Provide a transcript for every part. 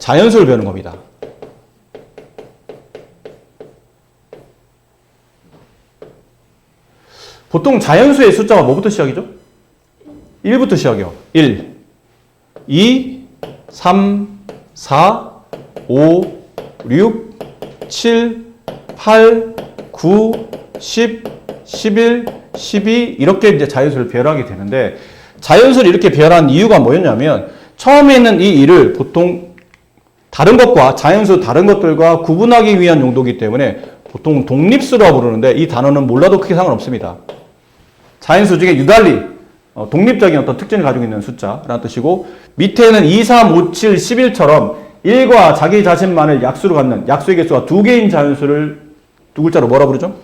자연수를 배우는 겁니다. 보통 자연수의 숫자가 뭐부터 시작이죠? 1부터 시작이요. 1, 2, 3, 4, 5, 6, 7, 8, 9, 10, 11, 12 이렇게 이제 자연수를 배열하게 되는데 자연수를 이렇게 배열한 이유가 뭐였냐면 처음에 있는 이 일을 보통 다른 것과 자연수 다른 것들과 구분하기 위한 용도이기 때문에 보통 독립수라고 부르는데 이 단어는 몰라도 크게 상관없습니다. 자연수 중에 유달리 독립적인 어떤 특징을 가지고 있는 숫자라는 뜻이고 밑에는 2, 3, 5, 7, 11처럼 1과 자기 자신만을 약수로 갖는 약수의 개수가 2개인 자연수를 두 글자로 뭐라 부르죠?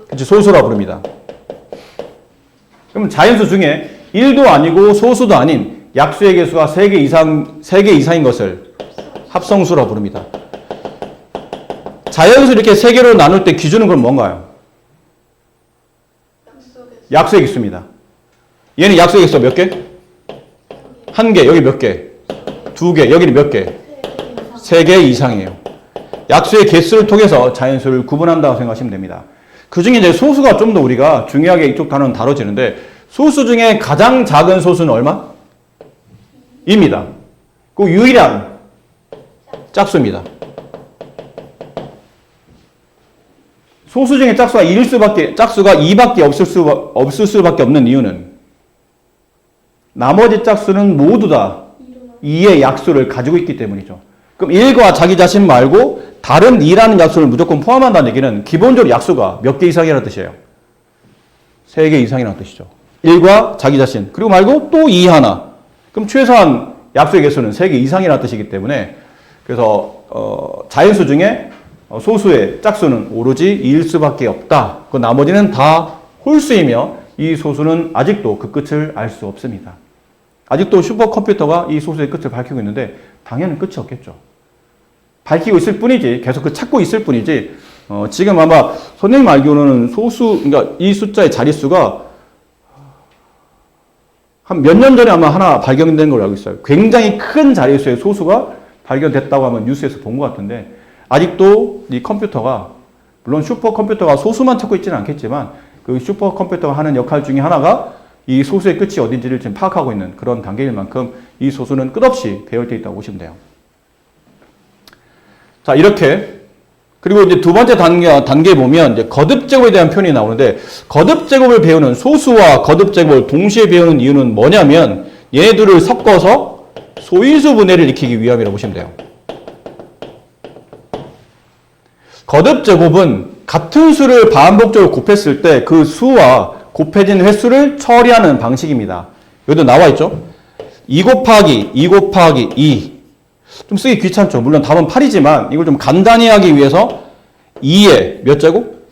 그치, 소수라 부릅니다. 그럼 자연수 중에 1도 아니고 소수도 아닌 약수의 개수가 3개 이상인 것을 합성수라 부릅니다. 자연수 이렇게 3개로 나눌 때 기준은 그럼 뭔가요? 약수의 개수입니다. 얘는 약수의 개수가 몇 개? 1개. 여기 몇 개? 2개. 여기는 몇 개? 3개 이상이에요. 약수의 개수를 통해서 자연수를 구분한다고 생각하시면 됩니다. 그 중에 이제 소수가 좀 더 우리가 중요하게 이쪽 단어는 다뤄지는데 소수 중에 가장 작은 소수는 얼마? 입니다. 그 유일한 짝수입니다. 소수 중에 짝수가 2밖에 없을 수밖에 없는 이유는 나머지 짝수는 모두 다 2의 약수를 가지고 있기 때문이죠. 그럼 1과 자기 자신 말고 다른 2라는 약수를 무조건 포함한다는 얘기는 기본적으로 약수가 몇 개 이상이라는 뜻이에요. 3개 이상이라는 뜻이죠. 1과 자기 자신 그리고 말고 또 2 하나. 그럼 최소한 약수의 개수는 3개 이상이라는 뜻이기 때문에 그래서 자연수 중에 소수의 짝수는 오로지 2일 수밖에 없다. 그 나머지는 다 홀수이며 이 소수는 아직도 그 끝을 알 수 없습니다. 아직도 슈퍼컴퓨터가 이 소수의 끝을 밝히고 있는데 당연히 끝이 없겠죠. 밝히고 있을 뿐이지 계속 그 찾고 있을 뿐이지 지금 아마 선생님 알기로는 그러니까 이 숫자의 자릿수가 한 몇 년 전에 아마 하나 발견된 걸로 알고 있어요. 굉장히 큰 자릿수의 소수가 발견됐다고 하면 뉴스에서 본 것 같은데 아직도 이 컴퓨터가 물론 슈퍼컴퓨터가 소수만 찾고 있지는 않겠지만 그 슈퍼컴퓨터가 하는 역할 중에 하나가 이 소수의 끝이 어딘지를 지금 파악하고 있는 그런 단계일 만큼 이 소수는 끝없이 배열되어 있다고 보시면 돼요. 자, 이렇게 그리고 이제 두 번째 단계에 보면 이제 거듭제곱에 대한 표현이 나오는데 거듭제곱을 배우는 소수와 거듭제곱을 동시에 배우는 이유는 뭐냐면 얘네들을 섞어서 소인수 분해를 익히기 위함이라고 보시면 돼요. 거듭제곱은 같은 수를 반복적으로 곱했을 때 그 수와 곱해진 횟수를 처리하는 방식입니다. 여기도 나와 있죠? 2 곱하기 2 곱하기 2. 좀 쓰기 귀찮죠? 물론 답은 8이지만 이걸 좀 간단히 하기 위해서 2의 몇 제곱?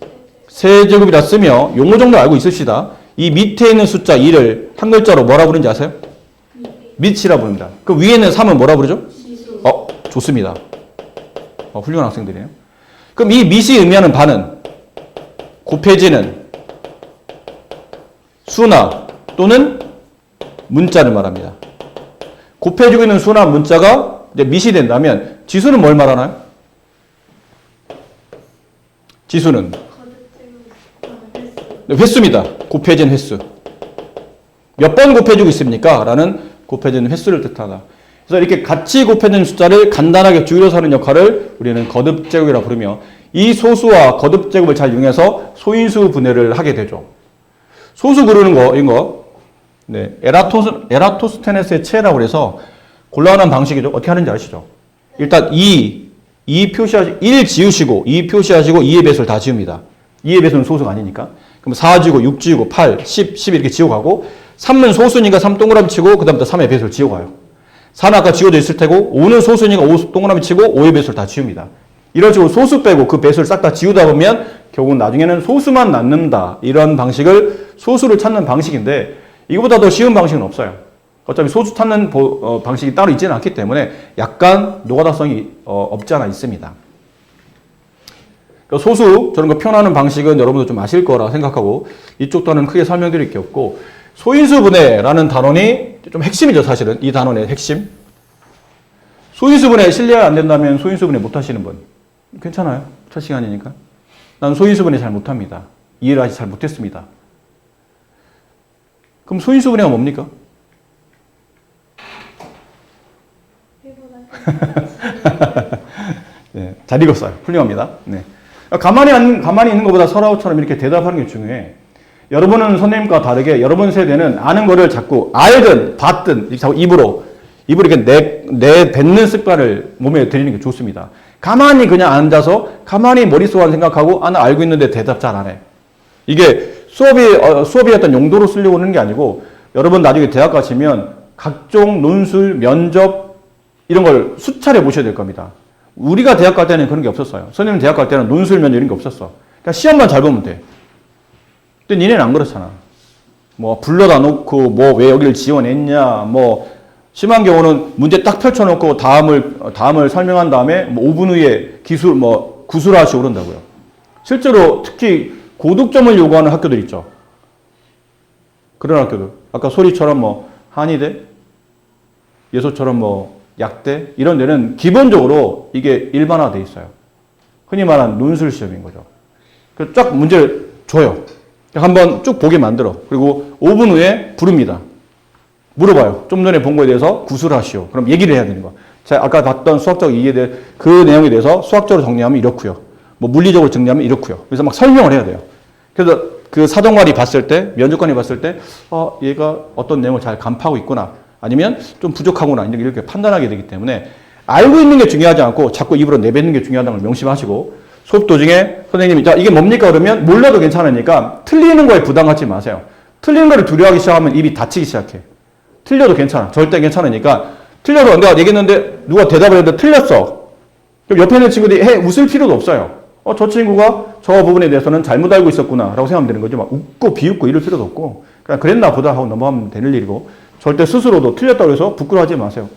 세제곱이라 쓰며 용어 정도 알고 있읍시다. 이 밑에 있는 숫자 2를 한 글자로 뭐라 부르는지 아세요? 밑이라 부릅니다. 그 위에 있는 3은 뭐라 부르죠? 좋습니다. 훌륭한 학생들이에요. 그럼 이 밑이 의미하는 바는 곱해지는 수나 또는 문자를 말합니다. 곱해지고 있는 수나 문자가 이제 밑이 된다면 지수는 뭘 말하나요? 지수는 횟수입니다. 곱해진 횟수. 몇 번 곱해지고 있습니까? 라는 곱해진 횟수를 뜻하다. 그래서 이렇게 같이 곱해진 숫자를 간단하게 줄여서 하는 역할을 우리는 거듭제곱이라고 부르며 이 소수와 거듭제곱을 잘 이용해서 소인수 분해를 하게 되죠. 소수 고르는 거, 이거. 네. 에라토스테네스의 체라고 해서 곤란한 방식이죠. 어떻게 하는지 아시죠? 일단 2 표시하시고, 1 지우시고, 2 표시하시고, 2의 배수를 다 지웁니다. 2의 배수는 소수가 아니니까. 그럼 4 지우고, 6 지우고, 8, 10, 12 이렇게 지워가고, 3은 소수니까 3 동그라미 치고, 그 다음부터 3의 배수를 지워가요. 4는 아까 지워져 있을 테고, 5는 소수니까 5 동그라미 치고, 5의 배수를 다 지웁니다. 이런 식으로 소수 빼고 그 배수를 싹 다 지우다 보면, 결국은 나중에는 소수만 남는다. 이런 방식을, 소수를 찾는 방식인데, 이거보다 더 쉬운 방식은 없어요. 어차피 소수 찾는 방식이 따로 있지는 않기 때문에 약간 노가다성이 없지 않아 있습니다. 소수 저런 거 표현하는 방식은 여러분도 좀 아실 거라 생각하고 이쪽 단어는 크게 설명드릴 게 없고 소인수 분해라는 단원이 좀 핵심이죠. 사실은 이 단원의 핵심. 소인수분해 실례가 안 된다면 소인수분해 못 하시는 분. 괜찮아요. 첫 시간이니까. 난 소인수분해 잘 못합니다. 이해를 아직 잘 못했습니다. 그럼 소인수분해가 뭡니까? 네, 잘 읽었어요. 훌륭합니다. 네. 가만히 있는 것보다 설아우처럼 이렇게 대답하는 게 중요해. 여러분은 선생님과 다르게 여러분 세대는 아는 거를 자꾸 알든 봤든 이렇게 자꾸 입으로 이렇게 내뱉는 습관을 몸에 들이는 게 좋습니다. 가만히 그냥 앉아서 가만히 머릿속만 생각하고 나 알고 있는데 대답 잘 안 해. 이게 수업이 어떤 용도로 쓰려고 하는 게 아니고 여러분 나중에 대학 가시면 각종 논술, 면접 이런 걸 수차례 보셔야 될 겁니다. 우리가 대학 갈 때는 그런 게 없었어요. 선생님 대학 갈 때는 논술, 면접 이런 게 없었어. 그냥 시험만 잘 보면 돼. 근데 니네는 안 그렇잖아. 뭐 불러다 놓고 뭐 왜 여기를 지원했냐 뭐 심한 경우는 문제 딱 펼쳐놓고 다음을 설명한 다음에 뭐 5분 후에 구술하시고 그런다고요. 실제로 특히 고득점을 요구하는 학교들 있죠. 그런 학교들. 아까 소리처럼 뭐 한의대, 예소처럼 뭐 약대 이런 데는 기본적으로 이게 일반화돼 있어요. 흔히 말하는 논술 시험인 거죠. 그래서 쫙 문제를 줘요. 한번 쭉 보게 만들어. 그리고 5분 후에 부릅니다. 물어봐요. 좀 전에 본 거에 대해서 구술하시오. 그럼 얘기를 해야 되는 거야. 자, 아까 봤던 수학적 이해에 대해 그 내용에 대해서 수학적으로 정리하면 이렇고요. 뭐 물리적으로 정리하면 이렇고요. 그래서 막 설명을 해야 돼요. 그래서 그 사정관이 봤을 때, 면접관이 봤을 때, 얘가 어떤 내용을 잘 간파하고 있구나. 아니면 좀 부족하구나. 이렇게 판단하게 되기 때문에 알고 있는 게 중요하지 않고 자꾸 입으로 내뱉는 게 중요하다는 걸 명심하시고 수업 도중에 선생님이 자 이게 뭡니까 그러면 몰라도 괜찮으니까 틀리는 거에 부담 갖지 마세요. 틀리는 거를 두려워하기 시작하면 입이 닫히기 시작해. 틀려도 괜찮아. 절대 괜찮으니까 틀려도 내가 얘기했는데 누가 대답을 했는데 틀렸어. 그럼 옆에 있는 친구들이 웃을 필요도 없어요. 저 친구가 저 부분에 대해서는 잘못 알고 있었구나 라고 생각하면 되는 거죠. 막 웃고 비웃고 이럴 필요도 없고 그냥 그랬나 보다 하고 넘어가면 되는 일이고 절대 스스로도 틀렸다고 해서 부끄러워하지 마세요.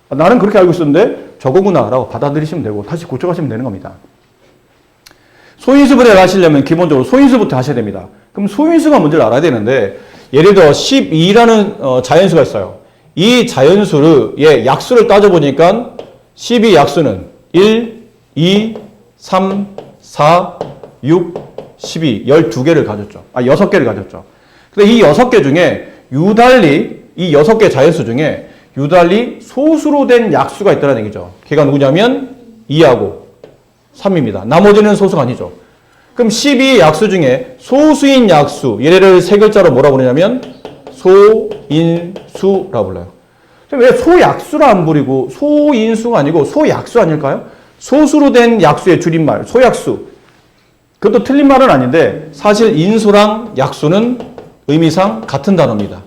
나는 그렇게 알고 있었는데 저거구나 라고 받아들이시면 되고 다시 고쳐가시면 되는 겁니다. 소인수분해를 하시려면 기본적으로 소인수부터 하셔야 됩니다. 그럼 소인수가 뭔지를 알아야 되는데 예를 들어 12라는 자연수가 있어요. 이 자연수의 약수를 따져보니까 12 약수는 1, 2, 3, 4, 6, 12, 12개를 가졌죠. 6개를 가졌죠. 근데 이 6개 중에 유달리 이 6개 자연수 중에 유달리 소수로 된 약수가 있다는 얘기죠. 걔가 누구냐면 2하고 3입니다. 나머지는 소수가 아니죠. 그럼 12 약수 중에 소수인 약수, 얘를 세 글자로 뭐라고 부르냐면 소인수라고 불러요. 왜 소약수라 안 부리고 소인수가 아니고 소약수 아닐까요? 소수로 된 약수의 줄임말, 소약수. 그것도 틀린 말은 아닌데 사실 인수랑 약수는 의미상 같은 단어입니다.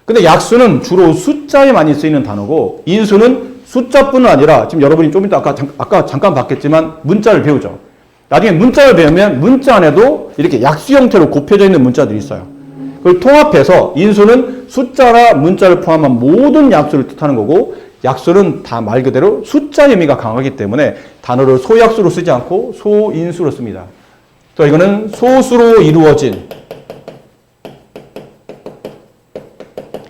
근데 약수는 주로 숫자에 많이 쓰이는 단어고 인수는 숫자뿐만 아니라 지금 여러분이 좀 이따 아까 잠깐 봤겠지만 문자를 배우죠. 나중에 문자를 배우면 문자 안에도 이렇게 약수 형태로 곱혀져 있는 문자들이 있어요. 그걸 통합해서 인수는 숫자나 문자를 포함한 모든 약수를 뜻하는 거고 약수는 다 말 그대로 숫자 의미가 강하기 때문에 단어를 소약수로 쓰지 않고 소인수로 씁니다. 그래서 이거는 소수로 이루어진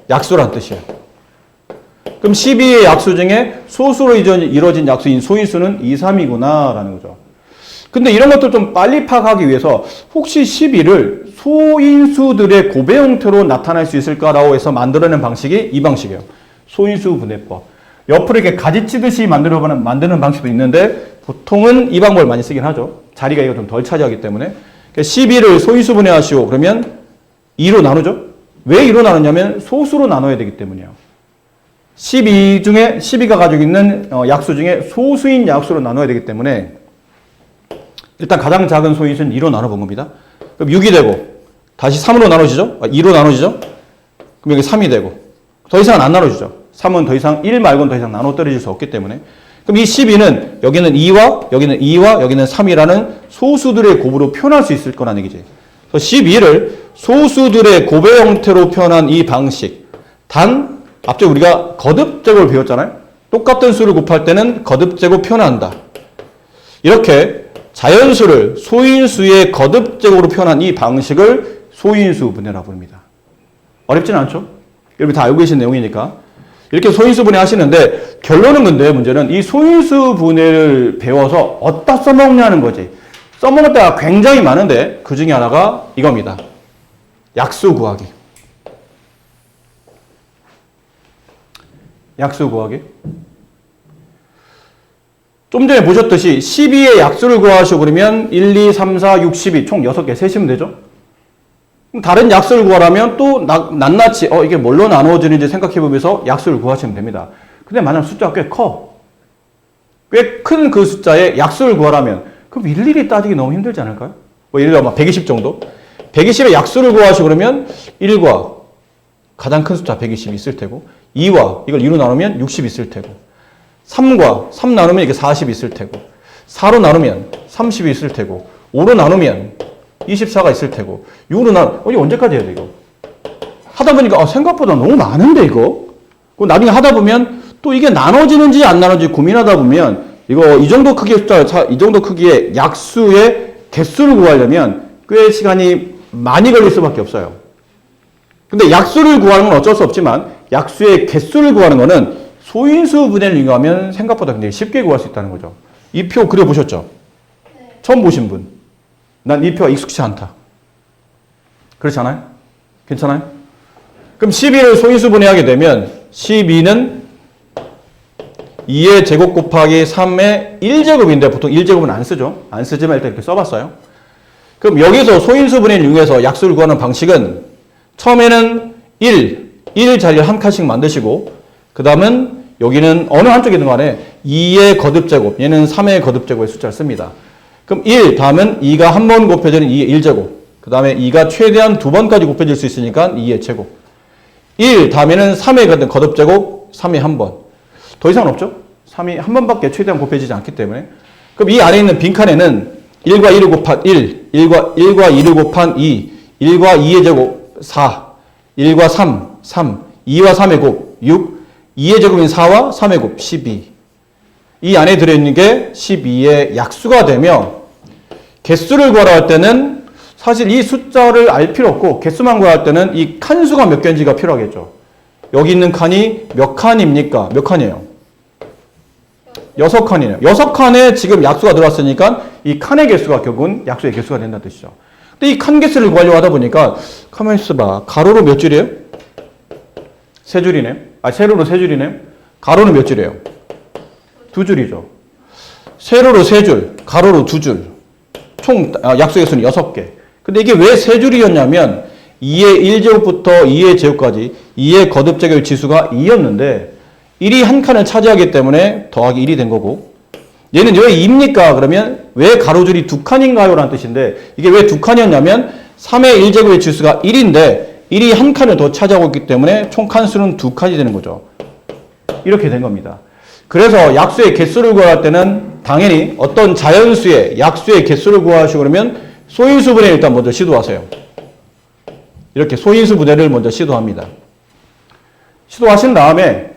약수란 뜻이에요. 그럼 12의 약수 중에 소수로 이루어진 약수인 소인수는 2, 3이구나 라는 거죠. 근데 이런 것들 좀 빨리 파악하기 위해서 혹시 12를 소인수들의 고배 형태로 나타낼 수 있을까라고 해서 만들어낸 방식이 이 방식이에요. 소인수 분해법. 옆으로 이렇게 가지치듯이 만드는 방식도 있는데 보통은 이 방법을 많이 쓰긴 하죠. 자리가 이거 좀 덜 차지하기 때문에. 12를 소인수 분해하시오. 그러면 2로 나누죠. 왜 2로 나누냐면 소수로 나눠야 되기 때문이에요. 12가 가지고 있는 약수 중에 소수인 약수로 나눠야 되기 때문에 일단 가장 작은 소인수는 2로 나눠본 겁니다. 그럼 6이 되고 다시 3으로 나눠지죠? 2로 나눠지죠? 그럼 여기 3이 되고 더 이상은 안 나눠지죠? 3은 더 이상 1 말고는 더 이상 나눠 떨어질 수 없기 때문에 그럼 이 12는 여기는 2와 여기는 2와 여기는 3이라는 소수들의 곱으로 표현할 수 있을 거라는 얘기지. 그래서 12를 소수들의 곱의 형태로 표현한 이 방식 단 앞서 우리가 거듭제곱을 배웠잖아요. 똑같은 수를 곱할 때는 거듭제곱 표현한다. 이렇게 자연수를 소인수의 거듭제곱으로 표현한 이 방식을 소인수 분해라고 부릅니다. 어렵지는 않죠? 여러분 다 알고 계신 내용이니까 이렇게 소인수 분해 하시는데 결론은 근데 문제는 이 소인수 분해를 배워서 어디다 써먹냐는 거지. 써먹을 때가 굉장히 많은데 그 중에 하나가 이겁니다. 약수 구하기. 약수 구하기. 좀 전에 보셨듯이 12의 약수를 구하시고 그러면 1, 2, 3, 4, 6, 12 총 6개 세시면 되죠? 다른 약수를 구하라면 또 낱낱이 이게 뭘로 나누어지는지 생각해보면서 약수를 구하시면 됩니다. 근데 만약 숫자가 꽤 커. 꽤 큰 그 숫자에 약수를 구하라면 그럼 일일이 따지기 너무 힘들지 않을까요? 뭐 예를 들어 120 정도? 120의 약수를 구하시고 그러면 1과 가장 큰 숫자 120이 있을 테고 2와 이걸 2로 나누면 60 있을 테고 3과 3 나누면 이게 40 있을 테고 4로 나누면 30이 있을 테고 5로 나누면 24가 있을 테고 6으로 이거 언제까지 해야 돼 이거? 하다 보니까 생각보다 너무 많은데 이거? 나중에 하다 보면 또 이게 나눠지는지 안 나눠지는지 고민하다 보면 이거 이 정도 크기의 숫자, 이 정도 크기의 약수의 개수를 구하려면 꽤 시간이 많이 걸릴 수밖에 없어요. 근데 약수를 구하는 건 어쩔 수 없지만 약수의 개수를 구하는 거는 소인수 분해를 이용하면 생각보다 굉장히 쉽게 구할 수 있다는 거죠. 이 표 그려보셨죠? 네. 처음 보신 분. 난 이 표가 익숙치 않다. 그렇지 않아요? 괜찮아요? 그럼 12를 소인수 분해하게 되면 12는 2의 제곱 곱하기 3의 1제곱인데 보통 1제곱은 안 쓰죠. 안 쓰지만 일단 이렇게 써봤어요. 그럼 여기서 소인수 분해를 이용해서 약수를 구하는 방식은 처음에는 1 자리를 한 칸씩 만드시고 그 다음은 여기는 어느 한쪽이든 간에 2의 거듭제곱, 얘는 3의 거듭제곱의 숫자를 씁니다. 그럼 1 다음은 2가 한 번 곱해지는 2의 1제곱, 그 다음에 2가 최대한 2번까지 곱해질 수 있으니까 2의 제곱. 1 다음에는 3의 거듭제곱, 3이 한 번. 더 이상 없죠? 3이 한 번밖에 최대한 곱해지지 않기 때문에. 그럼 이 안에 있는 빈칸에는 1과 1을 곱한 1과 2를 곱한 2, 1과 2의 제곱 4, 1과 3, 2와 3의 곱 6, 2의 제곱인 4와 3의 곱 12. 이 안에 들어있는 게 12의 약수가 되며 개수를 구하라 할 때는 사실 이 숫자를 알 필요 없고 개수만 구할 때는 이 칸수가 몇 개인지가 필요하겠죠. 여기 있는 칸이 몇 칸입니까? 몇 칸이에요? 6칸이네요. 6칸에 지금 약수가 들어왔으니까 이 칸의 개수가 결국은 약수의 개수가 된다는 뜻이죠. 근데 이 칸 개수를 구하려고 하다 보니까 가만히 있어봐. 가로로 몇 줄이에요? 세 줄이네. 세로로 세 줄이네. 가로는 몇 줄이에요? 두 줄이죠. 세로로 세 줄, 가로로 두 줄. 총 약수의 개수는 6개. 근데 이게 왜 세 줄이었냐면 2의 1제곱부터 2의 제곱까지 2의 거듭제곱의 지수가 2였는데 1이 한 칸을 차지하기 때문에 더하기 1이 된 거고 얘는 왜 2입니까? 그러면 왜 가로줄이 두 칸인가요? 라는 뜻인데 이게 왜 두 칸이었냐면 3의 1제곱의 지수가 1인데 1이 한 칸을 더 차지하고 있기 때문에 총 칸수는 두 칸이 되는 거죠. 이렇게 된 겁니다. 그래서 약수의 개수를 구할 때는 당연히 어떤 자연수의 약수의 개수를 구하시고 그러면 소인수 분해 일단 먼저 시도하세요. 이렇게 소인수 분해를 먼저 시도합니다. 시도하신 다음에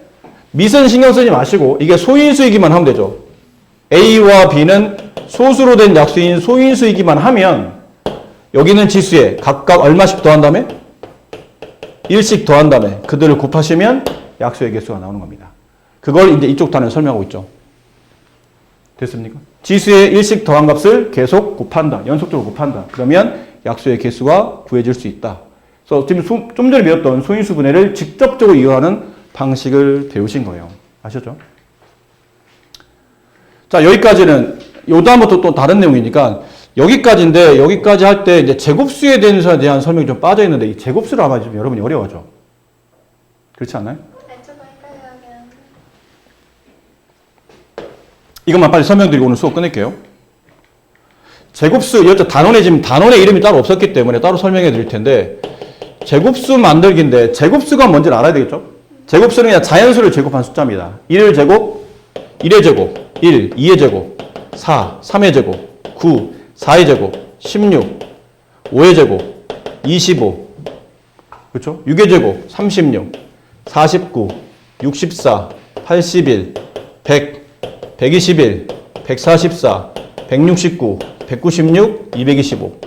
밑은 신경 쓰지 마시고 이게 소인수이기만 하면 되죠. A와 B는 소수로 된 약수인 소인수이기만 하면 여기는 지수에 각각 얼마씩 더한 다음에 1씩 더한 다음에 그들을 곱하시면 약수의 개수가 나오는 겁니다. 그걸 이제 이쪽 단어에 설명하고 있죠. 됐습니까? 지수에 1씩 더한 값을 계속 곱한다. 연속적으로 곱한다. 그러면 약수의 개수가 구해질 수 있다. 그래서 지금 좀 전에 배웠던 소인수 분해를 직접적으로 이용하는 방식을 배우신 거예요. 아셨죠? 자, 여기까지는 요 다음부터 또 다른 내용이니까 여기까지인데 여기까지 할 때 이제 제곱수에 대한 설명이 좀 빠져 있는데 이 제곱수를 아마 좀 여러분이 어려워하죠. 그렇지 않나요? 이것만 빨리 설명드리고 오늘 수업 끝낼게요. 제곱수, 여기 단원에 지금 단원의 이름이 따로 없었기 때문에 따로 설명해 드릴 텐데 제곱수 만들기인데 제곱수가 뭔지를 알아야 되겠죠? 제곱수는 그냥 자연수를 제곱한 숫자입니다. 1의 제곱, 1의 제곱, 1, 2의 제곱, 4, 3의 제곱, 9, 4의 제곱, 16, 5의 제곱, 25, 그렇죠? 6의 제곱, 36, 49, 64, 81, 100, 121, 144, 169, 196, 225.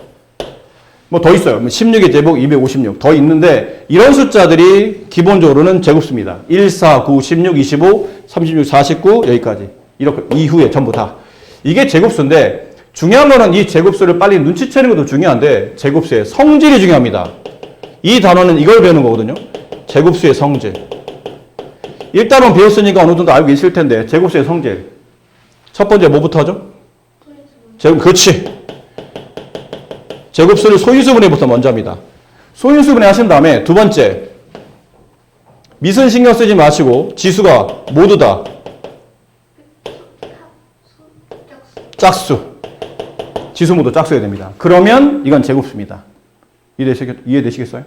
뭐 더 있어요. 16의 제곱 256 더 있는데 이런 숫자들이 기본적으로는 제곱수입니다. 1, 4, 9, 16, 25, 36, 49 여기까지. 이렇게 이후에 전부 다. 이게 제곱수인데 중요한 거는 이 제곱수를 빨리 눈치채는 것도 중요한데 제곱수의 성질이 중요합니다. 이 단어는 이걸 배우는 거거든요. 제곱수의 성질. 1단원 배웠으니까 어느 정도 알고 계실 텐데 제곱수의 성질. 첫 번째 뭐부터 하죠? 그렇지. 제곱수를 소인수분해부터 먼저 합니다. 소인수분해 하신 다음에 두 번째 미분 신경 쓰지 마시고 지수가 모두 다 짝수. 지수 모두 짝수여야 됩니다. 그러면 이건 제곱수입니다. 이해되시겠어요?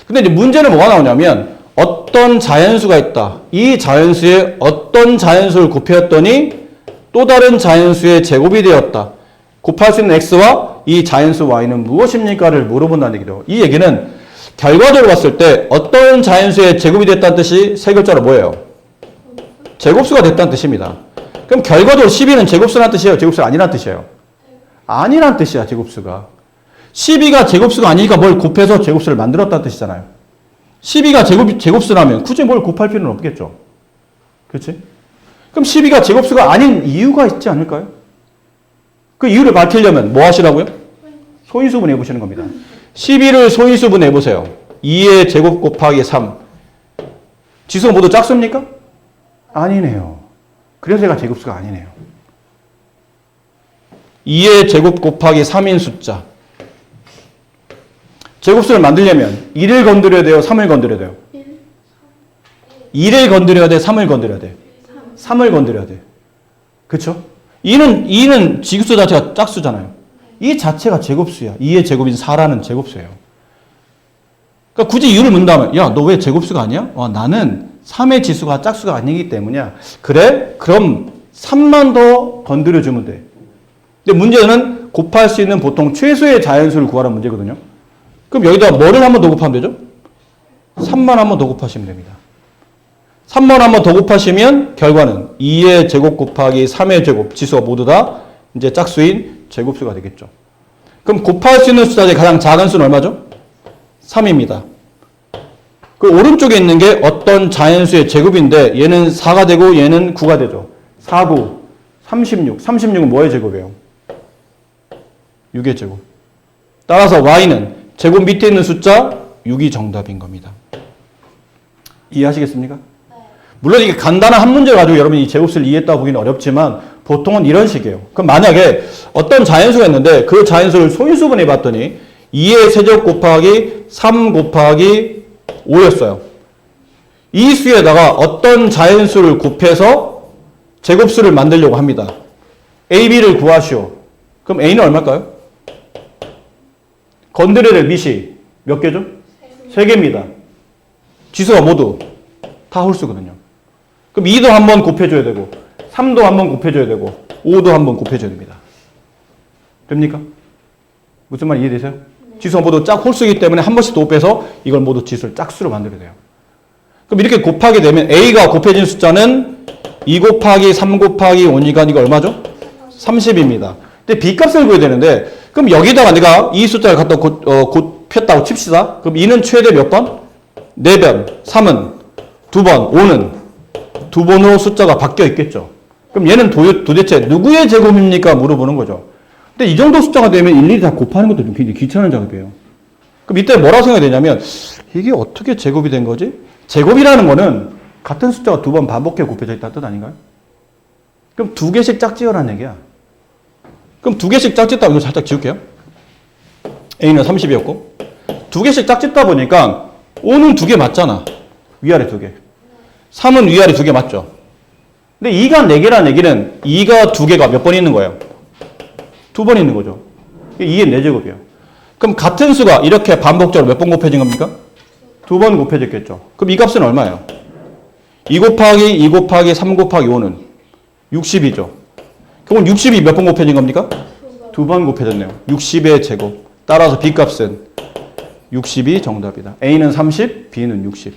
근데 이제 문제는 뭐가 나오냐면 어떤 자연수가 있다. 이 자연수에 어떤 자연수를 곱했더니 또 다른 자연수의 제곱이 되었다. 곱할 수 있는 x와 이 자연수 y는 무엇입니까를 물어본다는 얘기죠. 이 얘기는 결과적으로 봤을 때 어떤 자연수의 제곱이 됐다는 뜻이 세 글자로 뭐예요? 제곱수가 됐다는 뜻입니다. 그럼 결과적으로 12는 제곱수라는 뜻이에요? 제곱수가 아니라는 뜻이에요? 아니라는 뜻이야, 제곱수가. 12가 제곱수가 아니니까 뭘 곱해서 제곱수를 만들었다는 뜻이잖아요. 12가 제곱수라면 굳이 뭘 곱할 필요는 없겠죠. 그렇지? 그럼 12가 제곱수가 아닌 이유가 있지 않을까요? 그 이유를 밝히려면 뭐 하시라고요? 소인수분 해보시는 겁니다. 12를 소인수분 해보세요. 2의 제곱 곱하기 3. 지수가 모두 짝수입니까? 아니네요. 그래서 얘가 제곱수가 아니네요. 2의 제곱 곱하기 3인 숫자. 제곱수를 만들려면 1을 건드려야 돼요? 3을 건드려야 돼요? 1을 건드려야 돼? 3을 건드려야 돼? 3을 건드려야 돼. 그쵸? 2는 지수 자체가 짝수잖아요. 이 자체가 제곱수야. 2의 제곱인 4라는 제곱수예요. 그러니까 굳이 이유를 묻는다면 야, 너 왜 제곱수가 아니야? 나는 3의 지수가 짝수가 아니기 때문이야. 그래? 그럼 3만 더 건드려주면 돼. 근데 문제는 곱할 수 있는 보통 최소의 자연수를 구하라는 문제거든요. 그럼 여기다 뭐를 한 번 더 곱하면 되죠? 3만 한 번 더 곱하시면 됩니다. 3만 한 번 더 곱하시면 결과는 2의 제곱 곱하기 3의 제곱 지수가 모두 다 이제 짝수인 제곱수가 되겠죠. 그럼 곱할 수 있는 숫자 중에 가장 작은 수는 얼마죠? 3입니다. 그 오른쪽에 있는 게 어떤 자연수의 제곱인데 얘는 4가 되고 얘는 9가 되죠. 4, 9, 36. 36은 뭐의 제곱이에요? 6의 제곱. 따라서 y는 제곱 밑에 있는 숫자 6이 정답인 겁니다. 이해하시겠습니까? 물론 이게 간단한 한 문제 가지고 여러분이 이 제곱수를 이해했다고 보기는 어렵지만 보통은 이런 식이에요. 그럼 만약에 어떤 자연수가 있는데 그 자연수를 소인수분해 봤더니 2의 세제곱 곱하기 3 곱하기 5였어요. 이 수에다가 어떤 자연수를 곱해서 제곱수를 만들려고 합니다. A, B를 구하시오. 그럼 A는 얼마일까요? 건드려야 될 밑이 몇 개죠? 3개입니다. 지수가 모두 다 홀수거든요. 그럼 2도 한번 곱해줘야 되고 3도 한번 곱해줘야 되고 5도 한번 곱해줘야 됩니다. 됩니까? 무슨 말 이해되세요? 지수가 모두 짝 홀수이기 때문에 한 번씩 더 빼서 이걸 모두 지수를 짝수로 만들어야 돼요. 그럼 이렇게 곱하게 되면 A가 곱해진 숫자는 2 곱하기 3 곱하기 5니까 이거 얼마죠? 30입니다. 근데 B값을 구해야 되는데 그럼 여기다가 내가 이 숫자를 갖다 곱했다고 칩시다. 그럼 2는 최대 몇 번? 4번. 3은 2번. 5는 2번으로 숫자가 바뀌어 있겠죠. 그럼 얘는 도대체 누구의 제곱입니까? 물어보는 거죠. 근데 이 정도 숫자가 되면 일일이 다 곱하는 것도 좀 굉장히 귀찮은 작업이에요. 그럼 이때 뭐라고 생각이 되냐면 이게 어떻게 제곱이 된 거지? 제곱이라는 거는 같은 숫자가 2번 반복해 곱해져 있다는 뜻 아닌가요? 그럼 2개씩 짝지어라는 얘기야. 그럼 2개씩 짝짓다 이거 살짝 지울게요. A는 30이었고 2개씩 짝짓다 보니까 5는 2개 맞잖아. 위아래 2개. 3은 위아래 2개 맞죠? 근데 2가 4개라는 얘기는 2가 2개가 몇 번 있는 거예요? 2번 있는 거죠. 2의 4제곱이에요. 그럼 같은 수가 이렇게 반복적으로 몇 번 곱해진 겁니까? 2번 곱해졌겠죠. 그럼 이 값은 얼마예요? 2 곱하기 2 곱하기 3 곱하기 5는 60이죠. 그럼 60이 몇 번 곱해진 겁니까? 2번 곱해졌네요. 60의 제곱. 따라서 B값은 60이 정답이다. A는 30, B는 60.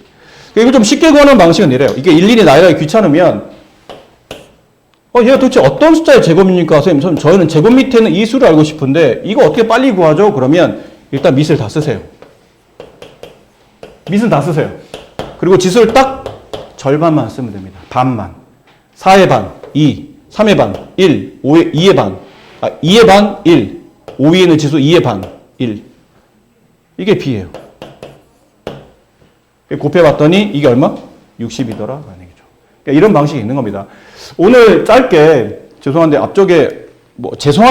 이거 좀 쉽게 구하는 방식은 이래요. 이게 일일이 나열하기 귀찮으면 얘가 도대체 어떤 숫자의 제곱입니까? 선생님, 저희는 제곱 밑에 있는 이 수를 알고 싶은데 이거 어떻게 빨리 구하죠? 그러면 일단 밑을 다 쓰세요. 밑은 다 쓰세요. 그리고 지수를 딱 절반만 쓰면 됩니다. 반만. 4의 반, 2, 3의 반, 1, 5의, 2의 반, 2의 반, 1, 5 위에 있는 지수 2의 반, 1. 이게 B예요. 곱해봤더니 이게 얼마? 60이더라. 라는 얘기죠. 그러니까 이런 방식이 있는 겁니다. 오늘 짧게, 죄송한데 앞쪽에, 죄송한